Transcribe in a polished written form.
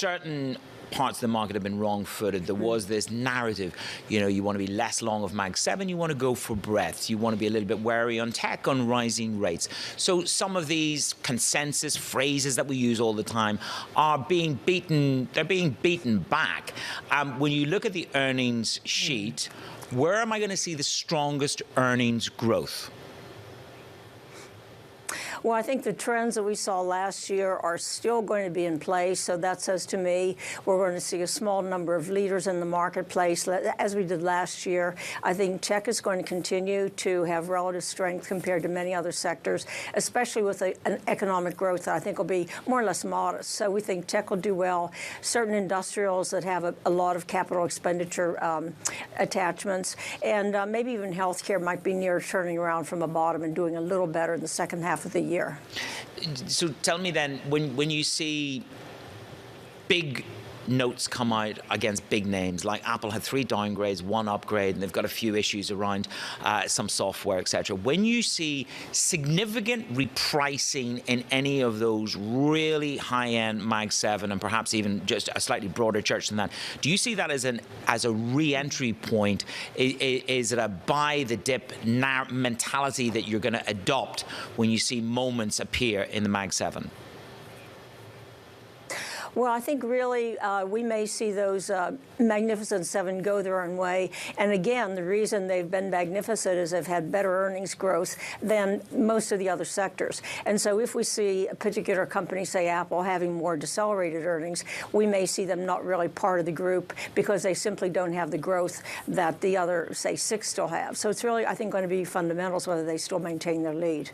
certain parts of the market have been wrong-footed. There was this narrative, you want to be less long of Mag 7, you want to go for breadth, you want to be a little bit wary on tech, on rising rates. So some of these consensus phrases that we use all the time are being beaten, they're being beaten back. When you look at the earnings sheet, where am I going to see the strongest earnings growth? Well, I think the trends that we saw last year are still going to be in place. So that says to me we're going to see a small number of leaders in the marketplace, as we did last year. I think tech is going to continue to have relative strength compared to many other sectors, especially with an economic growth that I think will be more or less modest. So we think tech will do well. Certain industrials that have a lot of capital expenditure attachments, and maybe even healthcare might be near turning around from a bottom and doing a little better in the second half of the year. So tell me then, when you see big notes come out against big names, like Apple had 3 downgrades, 1 upgrade, and they've got a few issues around some software, etc. When you see significant repricing in any of those really high-end Mag 7 and perhaps even just a slightly broader church than that, do you see that as a re-entry point? Is it a buy the dip mentality that you're going to adopt when you see moments appear in the Mag 7? Well, I think really we may see those Magnificent 7 go their own way. And again, the reason they've been magnificent is they've had better earnings growth than most of the other sectors. And so if we see a particular company, say Apple, having more decelerated earnings, we may see them not really part of the group because they simply don't have the growth that the other, say, 6 still have. So it's really, I think, going to be fundamentals whether they still maintain their lead.